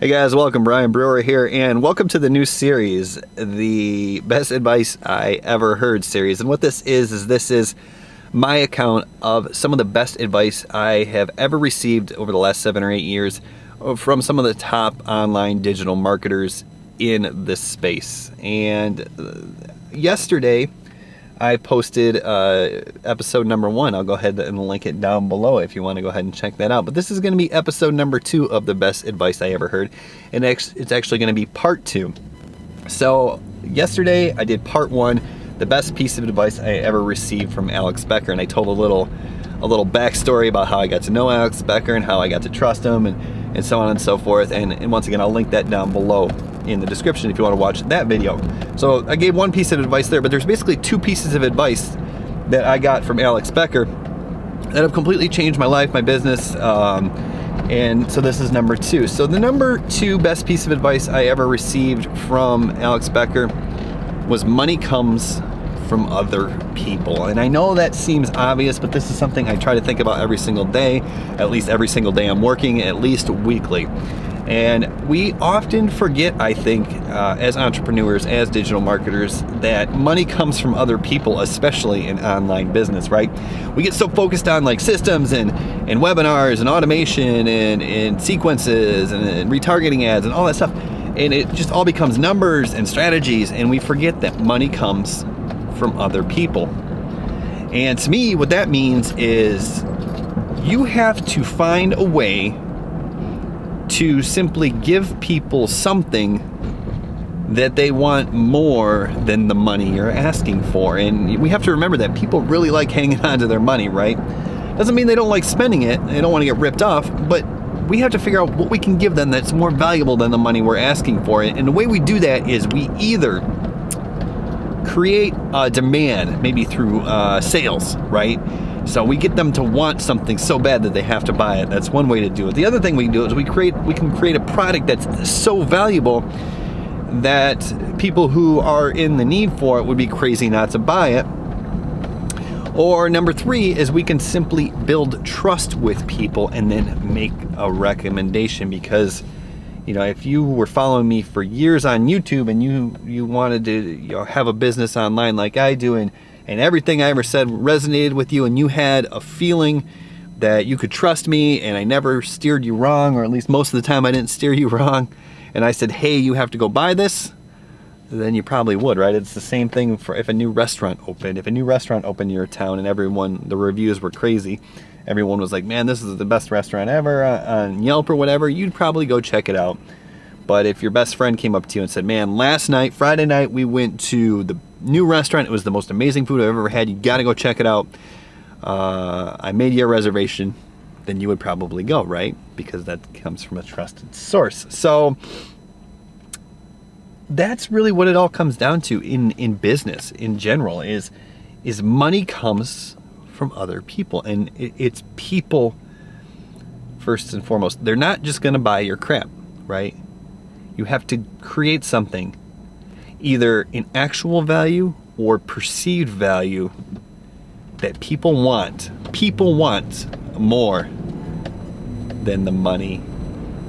Hey guys, welcome. Brian Brewer here, and welcome to the new series, the Best Advice I Ever Heard series. And what this is my account of some of the best advice I have ever received over the last 7 or 8 years from some of the top online digital marketers in this space. And yesterday I posted episode number 1. I'll go ahead and link it down below if you want to go ahead and check that out. But this is going to be episode number 2 of the best advice I ever heard. And it's actually going to be part 2. So yesterday I did part 1, the best piece of advice I ever received from Alex Becker. And I told a little backstory about how I got to know Alex Becker and how I got to trust him and so on and so forth. And once again, I'll link that down below in the description if you want to watch that video. So I gave one piece of advice there, but there's basically 2 pieces of advice that I got from Alex Becker that have completely changed my life, my business, and so this is number 2. So the number 2 best piece of advice I ever received from Alex Becker was money comes from other people. And I know that seems obvious, but this is something I try to think about every single day, at least every single day I'm working, at least weekly. And we often forget, I think, as entrepreneurs, as digital marketers, that money comes from other people, especially in online business, right? We get so focused on like systems and webinars and automation and sequences and retargeting ads and all that stuff. And it just all becomes numbers and strategies, and we forget that money comes from other people. And to me, what that means is you have to find a way to simply give people something that they want more than the money you're asking for. And we have to remember that people really like hanging on to their money, right? Doesn't mean they don't like spending it, they don't want to get ripped off, but we have to figure out what we can give them that's more valuable than the money we're asking for. And the way we do that is we either create a demand, maybe through sales, right? So we get them to want something so bad that they have to buy it. That's one way to do it. The other thing we can do is we can create a product that's so valuable that people who are in the need for it would be crazy not to buy it. Or number 3 is we can simply build trust with people and then make a recommendation. Because, you know, if you were following me for years on YouTube and you wanted to have a business online like I do, and everything I ever said resonated with you, and you had a feeling that you could trust me and I never steered you wrong, or at least most of the time I didn't steer you wrong, and I said, hey, you have to go buy this, then you probably would, right? It's the same thing for if a new restaurant opened. If a new restaurant opened in your town and the reviews were crazy, everyone was like, man, this is the best restaurant ever on Yelp or whatever, you'd probably go check it out. But if your best friend came up to you and said, man, last night, Friday night, we went to the new restaurant, it was the most amazing food I've ever had, you gotta go check it out, I made you a reservation, then you would probably go, right? Because that comes from a trusted source. So that's really what it all comes down to in business in general, is money comes from other people. And it's people first and foremost. They're not just gonna buy your crap, right? You have to create something, either in actual value or perceived value, that people want. People want more than the money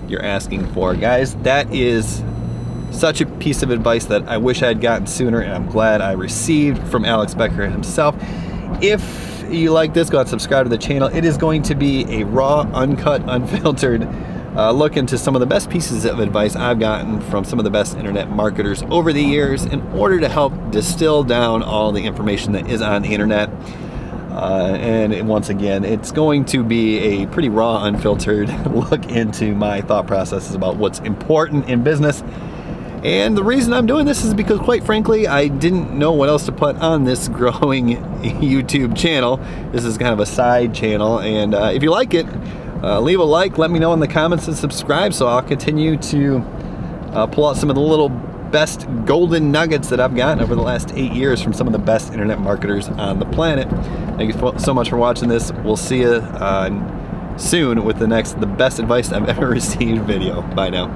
you're asking for. Guys, that is such a piece of advice that I wish I had gotten sooner, and I'm glad I received from Alex Becker himself. If you like this, go ahead and subscribe to the channel. It is going to be a raw, uncut, unfiltered look into some of the best pieces of advice I've gotten from some of the best internet marketers over the years in order to help distill down all the information that is on the internet. And once again, it's going to be a pretty raw, unfiltered look into my thought processes about what's important in business. And the reason I'm doing this is because, quite frankly, I didn't know what else to put on this growing YouTube channel. This is kind of a side channel, and if you like it, leave a like, let me know in the comments, and subscribe so I'll continue to pull out some of the little best golden nuggets that I've gotten over the last 8 years from some of the best internet marketers on the planet. Thank you so much for watching this. We'll see you soon with the best advice I've ever received video. Bye now.